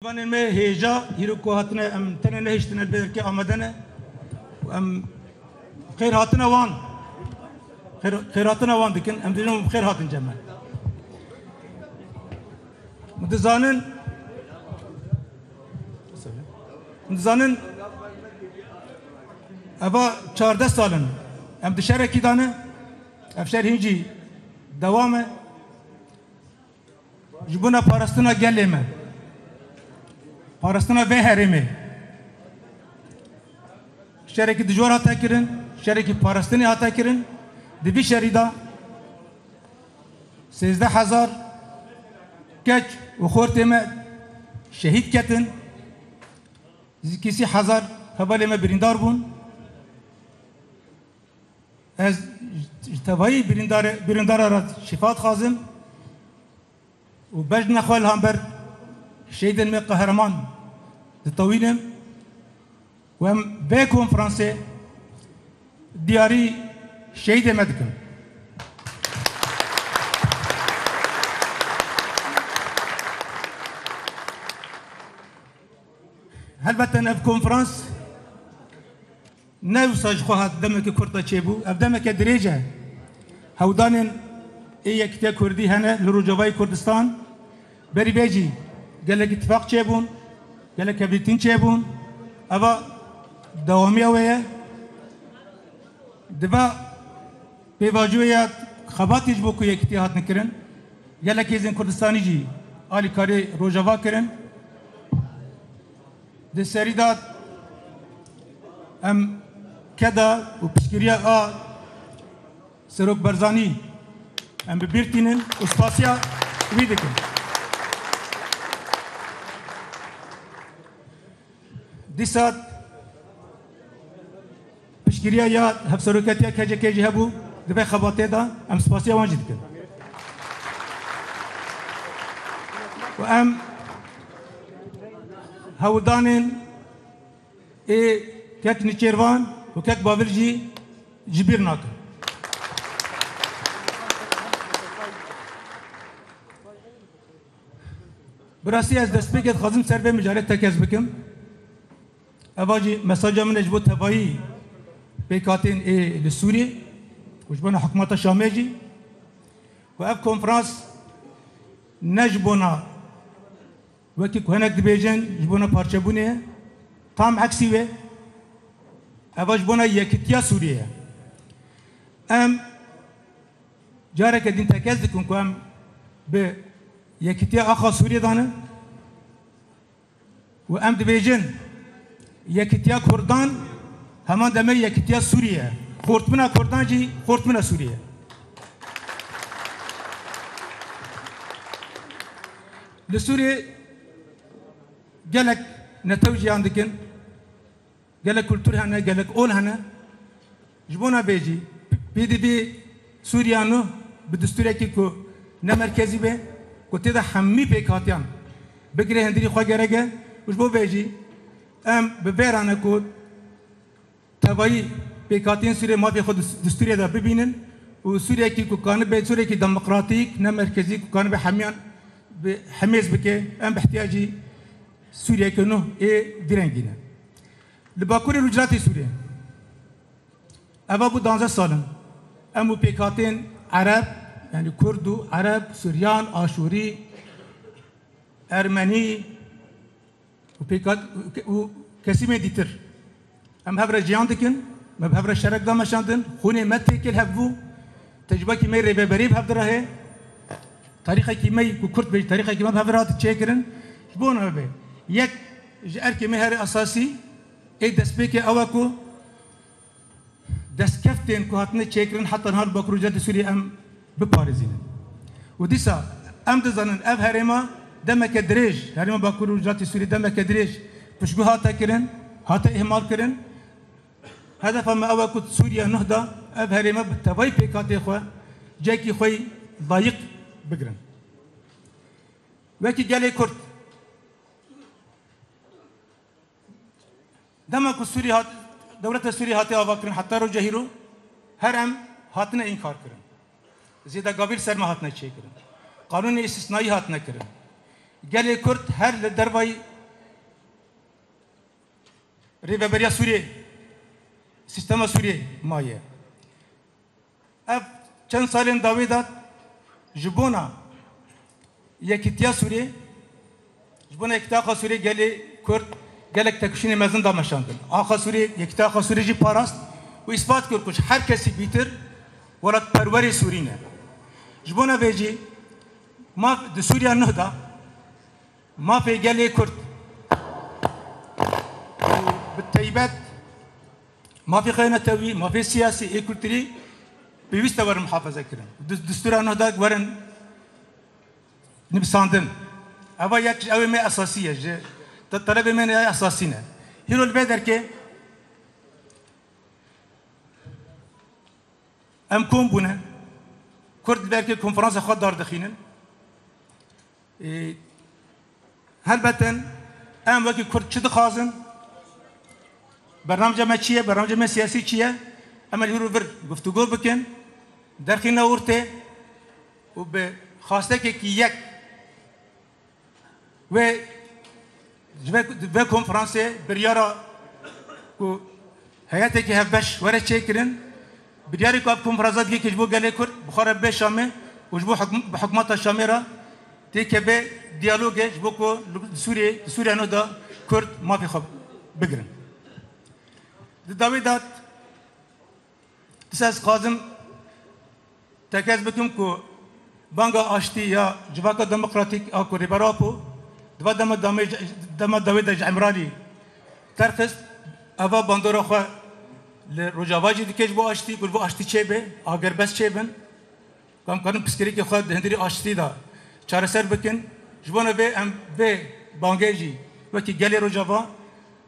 جبان ما هيجا يركو هاتنا أم تنا نهشتنا البدر آمدنا أم خير هاتنا وان خير هاتنا وان دكن أم دينهم خير هاتن جمع متزانن أبا 14 سالن أم دشارة كيدانه أفشار هنجي دوامه جبنا پارستنا گلمه پارستنا به هرمه شرکی دجور هاتا کرن شرکی پارستنی هاتا کرن دبی شریدا 13000 کچ و خورت ما شهید کتن کسی 1000 هبال ما بریندار بون از تبایی بریندار را شفاعت خازم و بجنا خوال هامبر شهيد من قهرمان الطويلم وهم بكم فرنسا دياري شهيد مدكم هل بتنا في كونفرنس نوصج خوها دمك كرتا تشيبو ابدمك دريجه هودان ايه كتاب كردي هنا لرجوای كردستان بري بيجي قال لك اتفاق تشيبون قال لك كبريتين تشيبون ابا دواميه ويا دبا بيواجويات خبات يجبوكو يكتيهات نكرن قال لك يزن كردستاني جي آلي كاري روجاوا كرن دي سريدات ام كدا وبشكريا سروك برزاني ام ببيرتينن وسباسيا ويدكن ديسات بشكريا يا هفسروكاتيا كجي هبو دبي خباطي دا ام سباسيا واجد كن وام هودانن اي كاك نيشيروان وكاك بافرجي جبير ناكن براسي از دست بگید خازم سر به مجارت تکز بکم اواجی مساجا من اجبو تبایی بیکاتین ای لسوریه وجبونا حکومت شامیجی و اف کنفرانس نجبونا وکی کهنک دبیجن جبونا پارچه بونه تام عکسی و اواجبونا یکتیا سوریه ام جاره که دین تکز دکن که ام به یکتیا آخا سوریه دانه و ام دبیجن یکتیا کردان همان دمه یکتیا سوریه خورتمنا کردان جی خورتمنا سوریه لسوریه گلک نتوجی اندکن گلک کلتور هنه گلک اول هنه جبونا بیجی بیدی بی سوریانو به دستوری که کو نه مرکزی به کو تیدا همی پیکاتیان بگیره هندری خواه گرگه وش بو بیجی ام ببرانه کو تبایی پیکاتین سوریه ما بی خود دستوری دا ببینن و سوریه کی کو کانه به سوریه کی دموکراتیک نه مرکزی کو کانه به همیان به همیز بکه ام بحتیاجی سوریه کنو ای درنگینه لباکوری رجلاتی سوریه اما بو 12 سالن امو پیکاتین عرب يعني كردو عرب سوريان آشوري أرمني وبيكات وكسيمة ديتر أم هبرة جيان دكن ما بهبرة شرق دا مشاندن خوني متى كل هبو تجربة كيمي ربا بريب هبدره هي تاريخ كيمي كرد بيج تاريخ كيمي بهبرات تشيكرن شبون هبه يك جار كيمي هري أساسي إيه دسبيك أواكو دست كفتين كهاتنا تشيكرن حتى نهار بكروجات سوريا أم ببارزين وديسا ام دزانن اف هرما دمك دريج هرما باكور وجات سوري دمك دريج بشبه هاتا كرن هاتا اهمال كرن هدف ما اوكت سوريا نهضه اف هرما بتباي بيكاتي خو جاكي خوي ضايق بقرن وكي جالي كرد دمك سوري هات دولة سوريا هاتي اوكرن حتى رو جهيرو هرم هاتنا انكار كرن زیاده قابل سر ما هات نچه کرد قانون استثنایی هات نکرد گلی کرد هر لدروای ریوبریا سوریه سیستم سوریه مایه اف چند سالین داوی داد جبونا یکیتیا سوریه جبونا یکیتیا سوریه گلی کرد گلک تکشین مزن دامشاندن آخا سوریه یکیتیا سوریه جی پاراست و اثبات کرد کش هر کسی بیتر ولد پروری سورینه جبونا بیجی ما د سوریا نه دا ما في قال كرد بالتيبات ما في خيانة توي ما في سياسي كرتري بيوست ورن محافظة كرن دستور أنه داك ورن نبساندن أبا يك أوي ما أساسية ج تطلب من أساسينا هيرو البدر كه أم كون بنا كرد بركة كونفرنس خد دار دخينن هلبتن ام وقتی کرد چه دخوازن برنامج ما چیه برنامج ما سیاسی چیه اما الهرو بر گفتگو بکن درخی نورته و به خواسته که یک و کنفرانس بریارا کو هیئتی که هفبش وره چه کرن بریاری که اب کنفرانسات که جبو گله کرد بخوره به شامه و جبو بحکمات شامه را تیکه به دیالوگش بکو سوریه نو دا کرد ما فی خوب بگرن داوی داد دست خازم تکز بکم که بانگا آشتی یا جواکا دموکراتیک آکو ریبراپو دوا دم داوی دا عمرانی ترخص اوا باندورا خوا لروجاواجی دیکش بو آشتی گل بو آشتی چه به آگر بس چه بن کام کنم پسکری که خوا هندری آشتی دا چاره سر بکن جوانا به ام به بانگیجی وقتی گلی روجاوا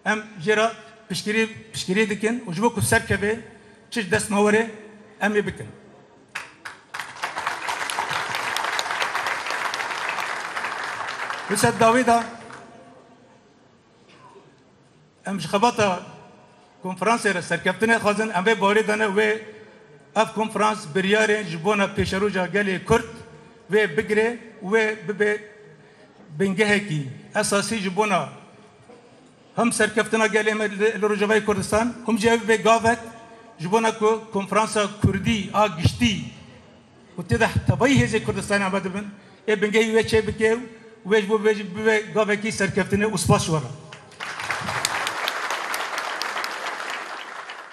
ام جرا پشکری دکن و جوا کو سر کبه چش دست موره ام بکن بس داویدا ام خباتا کنفرانس را سرکفتنه خازن ام به باری دانه و اف کنفرانس بریاره جوانا پیشروجا گلی کرد و بگره و به بنگه کی اساسی جبونا هم سرکفتنا گلیم لروجوای کردستان هم جواب به گاوت جبونا کو کنفرانس کردی آگشتی و تده تبایی هزی کردستان آباد بن ای بنگه و چه بکیو و جبو به گاوه کی سرکفتنه اسپاس شورا